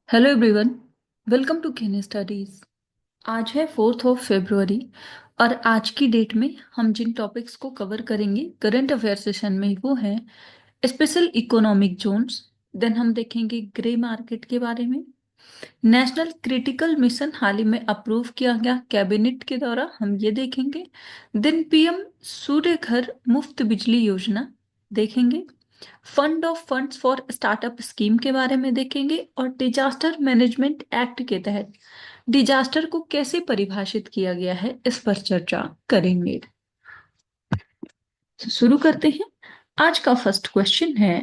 Hello everyone. Welcome to Ken Studies. आज है 4 फरवरी और आज की डेट में हम जिन टॉपिक्स को कवर करेंगे करंट अफेयर सेशन में वो है स्पेशल इकोनॉमिक जोन्स। देन हम देखेंगे ग्रे मार्केट के बारे में। नेशनल क्रिटिकल मिशन हाल ही में अप्रूव किया गया कैबिनेट के द्वारा, हम ये देखेंगे। देन पीएम सूर्य घर मुफ्त बिजली योजना देखेंगे। Fund of funds for startup scheme के बारे में देखेंगे और डिजास्टर मैनेजमेंट एक्ट के तहत डिजास्टर को कैसे परिभाषित किया गया है इस पर चर्चा करेंगे। तो शुरू करते हैं। आज का फर्स्ट क्वेश्चन है,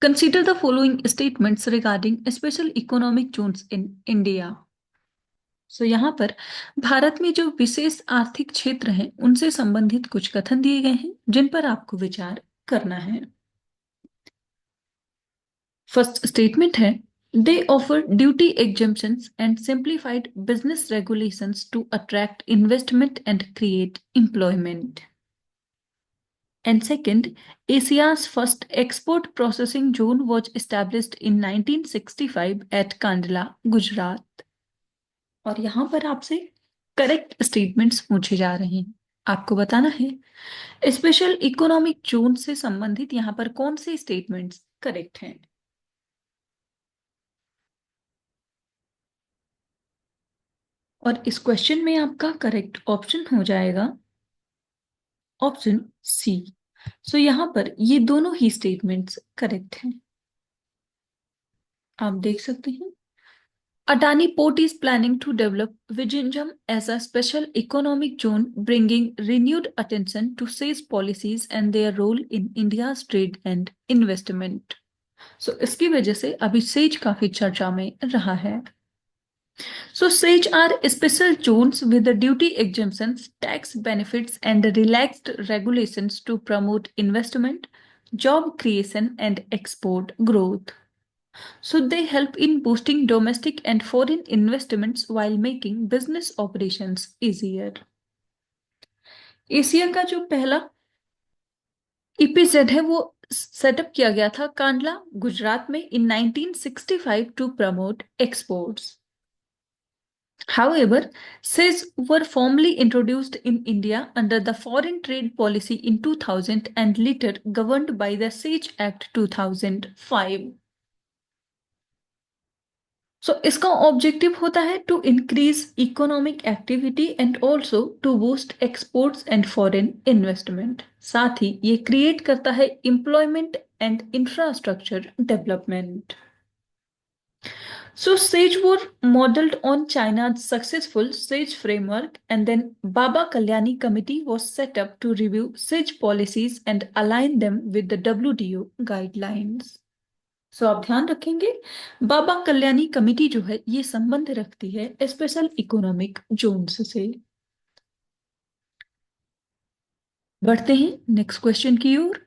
consider the following statements regarding special economic zones in India. So यहाँ पर भारत में जो विशेष आर्थिक क्षेत्र हैं उनसे संबंधित कुछ कथन दिए गए हैं जिन पर आपको विचार करना है। फर्स्ट स्टेटमेंट है, they offer duty exemptions and simplified business regulations to attract investment and create employment. And second, Asia's first export processing zone was established in 1965 at Kandla, Gujarat. और यहाँ पर आपसे करेक्ट स्टेटमेंट्स पूछे जा रहे हैं। आपको बताना है स्पेशल इकोनॉमिक जोन से संबंधित यहाँ पर कौन से स्टेटमेंट्स करेक्ट हैं। और इस क्वेश्चन में आपका करेक्ट ऑप्शन हो जाएगा ऑप्शन सी। सो यहाँ पर ये दोनों ही स्टेटमेंट्स करेक्ट हैं। आप देख सकते हैं, Adani Port is planning to develop Vizhinjam as a special economic zone, bringing renewed attention to SAGE policies and their role in India's trade and investment. So इसकी वजह से अभी सेज काफी चर्चा में रहा है। So SAGE are special zones with the duty exemptions, tax benefits, and relaxed regulations to promote investment, job creation, and export growth. So they help in boosting domestic and foreign investments while making business operations easier. Asia का जो पहला ईपीजेड है वो setup किया गया था कांडला गुजरात में in 1965 to promote exports. However, SEZ were formally introduced in India under the Foreign Trade Policy in 2000 and later governed by the SAGE Act 2005. So इसका ऑब्जेक्टिव होता है to increase economic activity and also to boost exports and foreign investment. साथ ही ये create करता है employment and infrastructure development. So SAGE were modeled on China's successful SAGE framework, and then Baba Kalyani Committee was set up to review SAGE policies and align them with the WTO guidelines. सो आप ध्यान रखेंगे, Baba Kalyani committee जो है ये संबंध रखती है special economic Jones से। बढ़ते हैं नेक्स्ट क्वेश्चन की ओर।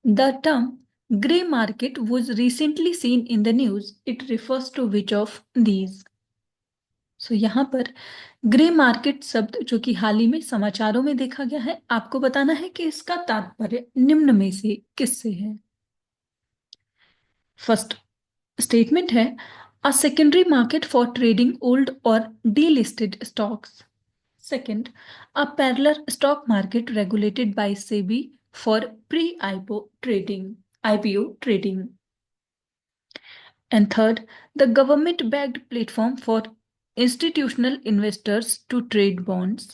The term grey market was recently seen in the news, it refers to which of these. So यहाँ पर ग्रे मार्केट शब्द जो कि हाल ही में समाचारों में देखा गया है, आपको बताना है कि इसका तात्पर्य निम्न में से किससे है। फर्स्ट स्टेटमेंट है, a secondary market for trading old और delisted stocks. Second, a parallel stock market regulated by SEBI for pre IPO trading. And third, the government-backed platform for institutional investors to trade bonds.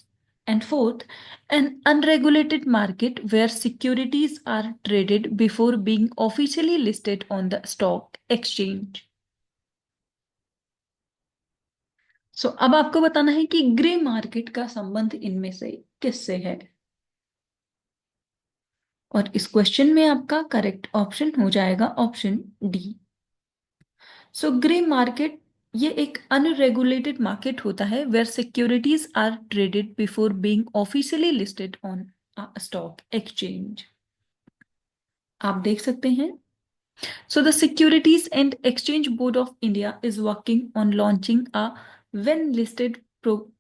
And fourth, an unregulated market where securities are traded before being officially listed on the stock exchange. सो अब आपको बताना है कि grey market का संबंध इनमें से किससे है। और इस क्वेश्चन में आपका करेक्ट ऑप्शन हो जाएगा option D. So grey market ये एक अनरेगुलेटेड मार्केट होता है where securities are traded before being officially listed on stock exchange. आप देख सकते हैं, so the securities and exchange board of India is working on launching a when listed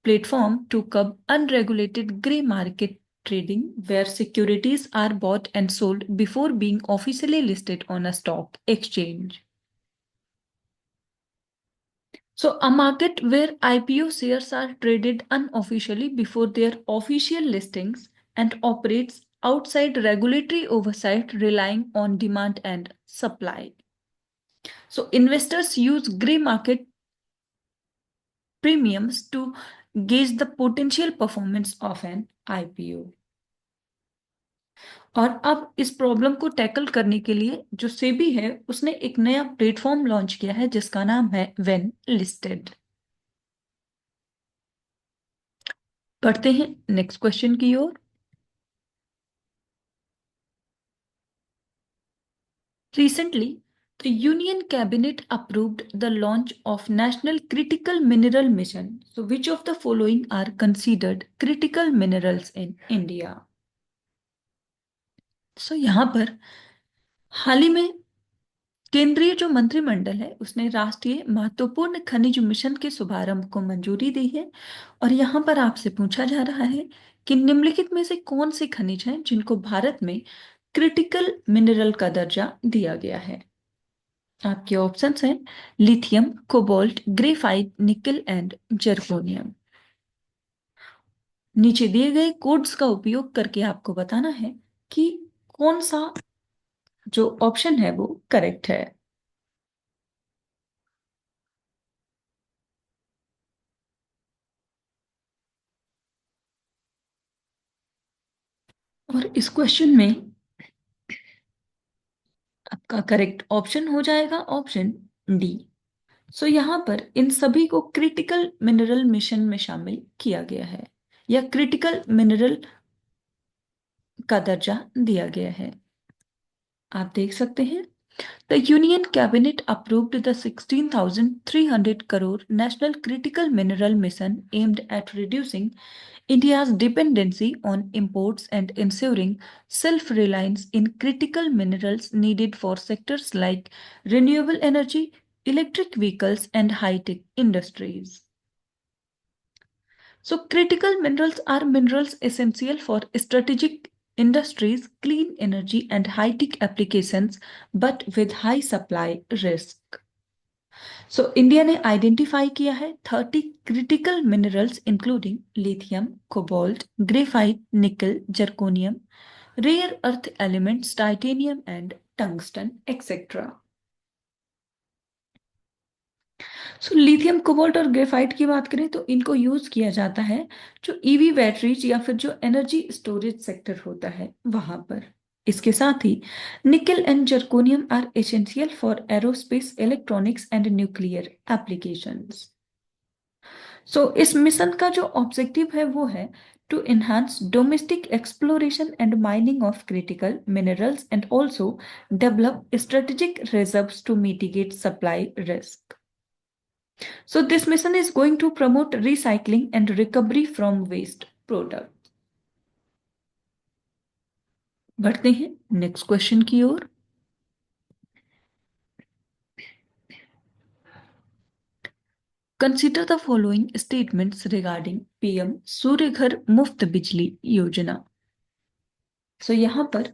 platform to curb unregulated grey market trading, where securities are bought and sold before being officially listed on a stock exchange. So, a market where IPO shares are traded unofficially before their official listings and operates outside regulatory oversight, relying on demand and supply. So, investors use gray market premiums to gauge the potential performance of an IPO. और अब इस problem को tackle करने के लिए जो सेबी है उसने एक नया प्लेटफॉर्म लॉन्च किया है जिसका नाम है व्हेन लिस्टेड। बढ़ते हैं नेक्स्ट क्वेश्चन की ओर। Recently, the Union Cabinet approved the launch of National Critical Mineral Mission. So, which of the following are considered critical minerals in India? So, यहाँ पर हाल ही में केंद्रीय जो मंत्रिमंडल है उसने राष्ट्रीय महत्वपूर्ण खनिज मिशन के शुभारंभ को मंजूरी दी है और यहाँ पर आपसे पूछा जा रहा है कि निम्नलिखित में से कौन से खनिज हैं जिनको भारत में क्रिटिकल मिनरल का दर्जा दिया गया है। आपके ऑप्शंस हैं लिथियम, कोबाल्ट, ग्रेफाइट, निकल एंड जर्कोनियम। नीचे दिए गए कोड्स का उपयोग करके आपको बताना है कि कौन सा जो ऑप्शन है वो करेक्ट है। और इस क्वेश्चन में आपका करेक्ट ऑप्शन हो जाएगा ऑप्शन डी। सो यहाँ पर इन सभी को क्रिटिकल मिनरल मिशन में शामिल किया गया है या क्रिटिकल मिनरल का दर्जा दिया गया है। आप देख सकते हैं The Union Cabinet approved the 16,300 crore National Critical Mineral Mission aimed at reducing India's dependency on imports and ensuring self-reliance in critical minerals needed for sectors like renewable energy, electric vehicles, and high-tech industries. So, critical minerals are minerals essential for strategic industries, clean energy, and high-tech applications, but with high supply risk. So, India ने identify किया है 30 critical minerals including lithium, cobalt, graphite, nickel, zirconium, rare earth elements, titanium and tungsten etcetera. So lithium, cobalt और graphite की बात करें तो इनको use किया जाता है जो ईवी बैटरीज या फिर जो एनर्जी स्टोरेज सेक्टर होता है वहां पर। इसके साथ ही nickel and zirconium are essential for aerospace, electronics and nuclear applications. So इस मिशन का जो ऑब्जेक्टिव है वो है to enhance domestic exploration and mining of critical minerals and also develop strategic reserves to mitigate supply risk. So this mission is going to promote recycling and recovery from waste products. बढ़ते हैं next question की ओर। Consider the following statements regarding PM सूर्य घर मुफ्त बिजली योजना। सो यहाँ पर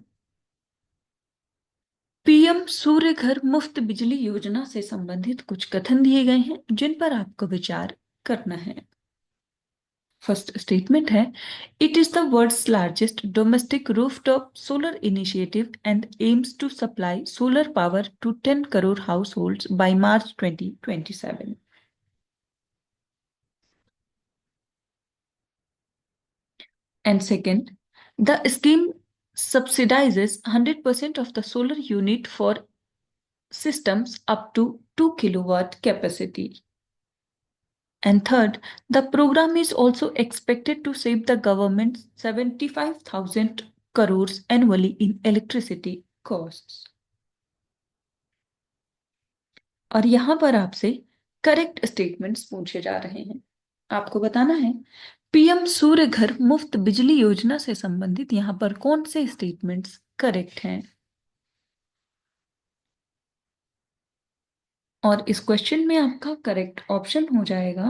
PM सूर्य घर मुफ्त बिजली योजना से संबंधित कुछ कथन दिए गए हैं जिन पर आपको विचार करना है। फर्स्ट स्टेटमेंट है it is the world's largest domestic rooftop solar initiative and aims to supply solar power to 10 crore household by March 2027। And second, the scheme subsidizes 100% of the solar unit for systems up to 2 kilowatt capacity. And third, the program is also expected to save the government 75,000 crores annually in electricity costs. और यहां पर आपसे correct statements पूछे जा रहे हैं। आपको बताना है पीएम सूर्य घर मुफ्त बिजली योजना से संबंधित यहां पर कौन से स्टेटमेंट्स करेक्ट हैं। और इस क्वेश्चन में आपका करेक्ट ऑप्शन हो जाएगा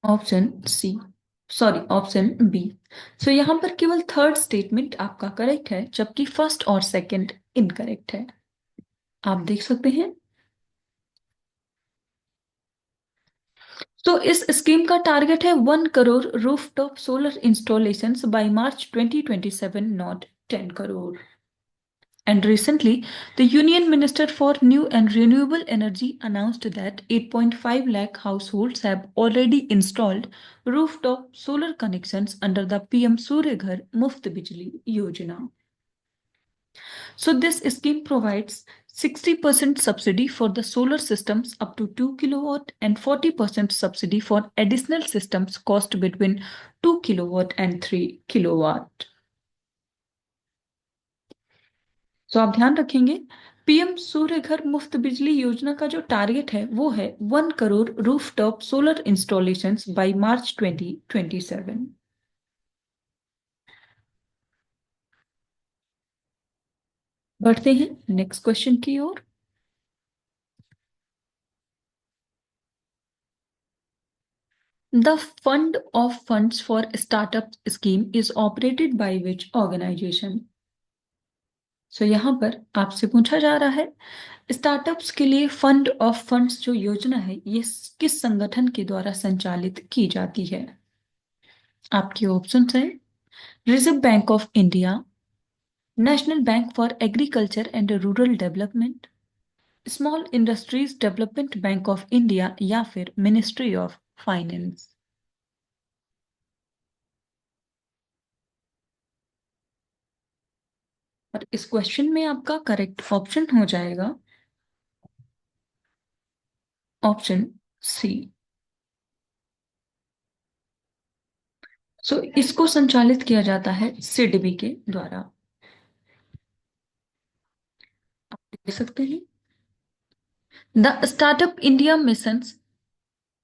option C, sorry option B. So यहाँ पर केवल थर्ड स्टेटमेंट आपका करेक्ट है, जबकि फर्स्ट और सेकंड इनकरेक्ट है। आप देख सकते हैं। तो इस स्कीम का टारगेट है 1 crore rooftop solar installations by March 2027, not 10 crore. And recently, the Union Minister for New and Renewable Energy announced that 8.5 lakh households have already installed rooftop solar connections under the PM Surya Ghar Muft Bijli Yojana. So this scheme provides 60% subsidy for the solar systems up to 2 kilowatt and 40% subsidy for additional systems cost between 2 kilowatt and 3 kilowatt. तो आप ध्यान रखेंगे, PM सूर्य घर मुफ्त बिजली योजना का जो टारगेट है वो है 1 crore rooftop solar installations by March 2027। बढ़ते हैं नेक्स्ट क्वेश्चन की ओर। The fund of funds for startup scheme is operated by which organisation. So यहाँ पर आपसे पूछा जा रहा है, स्टार्टअप्स के लिए फंड ऑफ फंड्स जो योजना है ये किस संगठन के द्वारा संचालित की जाती है। आपके ऑप्शंस हैं reserve bank of India, national bank for agriculture and rural development, small industries development bank of India या फिर मिनिस्ट्री ऑफ फाइनेंस। और इस क्वेश्चन में आपका करेक्ट ऑप्शन हो जाएगा ऑप्शन सी। सो इसको संचालित किया जाता है सिडबी के द्वारा। आप देख सकते हैं, the startup India mission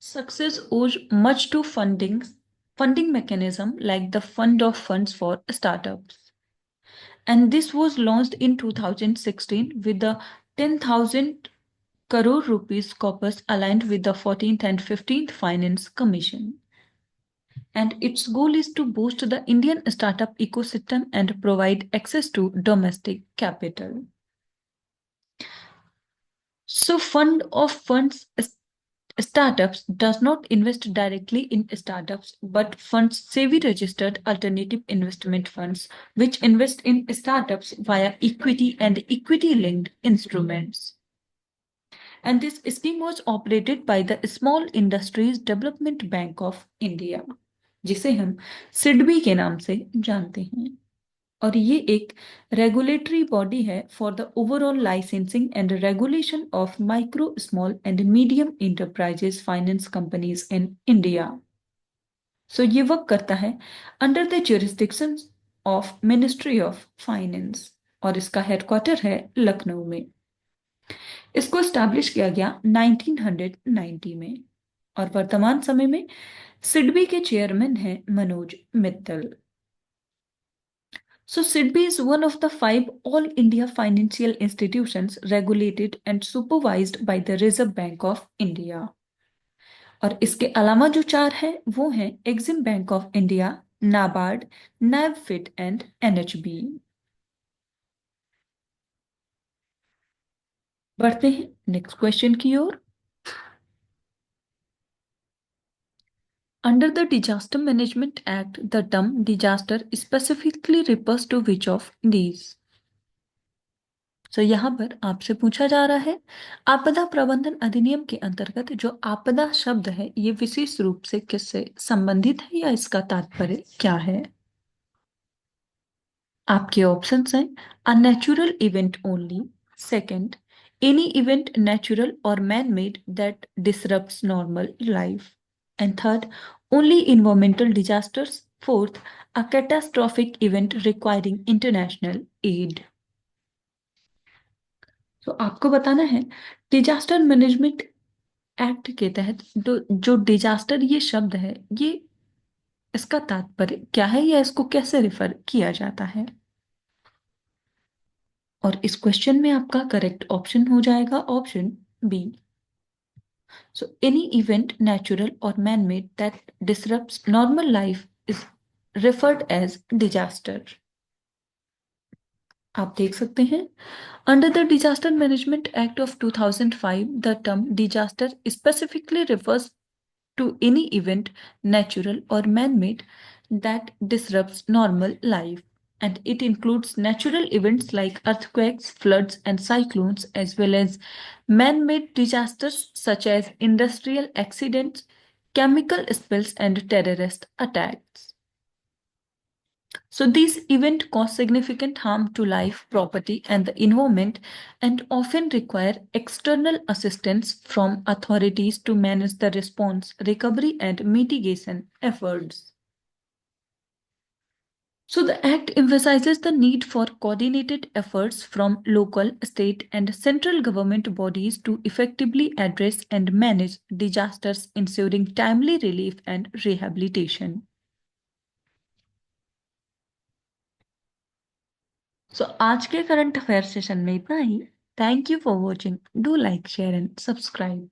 success owes much to funding mechanism like the fund of funds for startups. And this was launched in 2016 with the 10,000 crore rupees corpus aligned with the 14th and 15th Finance Commission. And its goal is to boost the Indian startup ecosystem and provide access to domestic capital. So, Fund of Funds Startups does not invest directly in startups but funds SEBI registered alternative investment funds which invest in startups via equity and equity linked instruments. And this scheme was operated by the Small Industries Development Bank of India, जिसे हम सिडबी के नाम से जानते हैं। और ये एक रेगुलेटरी बॉडी है for the overall licensing and regulation of micro small and medium enterprises finance companies in India. So ये वर्क करता है under the jurisdiction of ministry of finance और इसका हेडक्वार्टर है लखनऊ में। इसको स्टैब्लिश किया गया 1990 में और वर्तमान समय में सिडबी के चेयरमैन हैं Manoj Mittal. So SIDBI is one of the 5 All India financial institutions regulated and supervised by the Reserve Bank of India. और इसके अलावा जो 4 हैं वो हैं Exim bank of India, NABARD, NaBFID and NHB. बढ़ते हैं नेक्स्ट क्वेश्चन की ओर। Under the Disaster Management Act, the term disaster specifically refers to which of these? तो यहाँ पर आपसे पूछा जा रहा है, आपदा प्रबंधन अधिनियम के अंतर्गत जो आपदा शब्द है ये विशेष रूप से किससे संबंधित है या इसका तात्पर्य क्या है। आपके ऑप्शंस हैं a natural event only, second any event natural और man made that disrupts normal life, and third only environmental disasters, fourth a catastrophic event requiring international aid. तो आपको बताना है डिजास्टर मैनेजमेंट एक्ट के तहत जो डिजास्टर ये शब्द है ये इसका तात्पर्य क्या है या इसको कैसे रिफर किया जाता है। और इस क्वेश्चन में आपका करेक्ट ऑप्शन हो जाएगा option B. So, any event, natural or man made, that disrupts normal life is referred as disaster. आप देख सकते हैं Under the Disaster Management Act of 2005, the term disaster specifically refers to any event, natural or man made, that disrupts normal life. And it includes natural events like earthquakes, floods, and cyclones, as well as man made disasters such as industrial accidents, chemical spills, and terrorist attacks. So these events cause significant harm to life, property, and the environment, and often require external assistance from authorities to manage the response, recovery, and mitigation efforts. So the Act emphasizes the need for coordinated efforts from local, state, and central government bodies to effectively address and manage disasters, ensuring timely relief and rehabilitation. सो आज के current affair session में इतना ही. Thank you for watching. Do like, share and subscribe.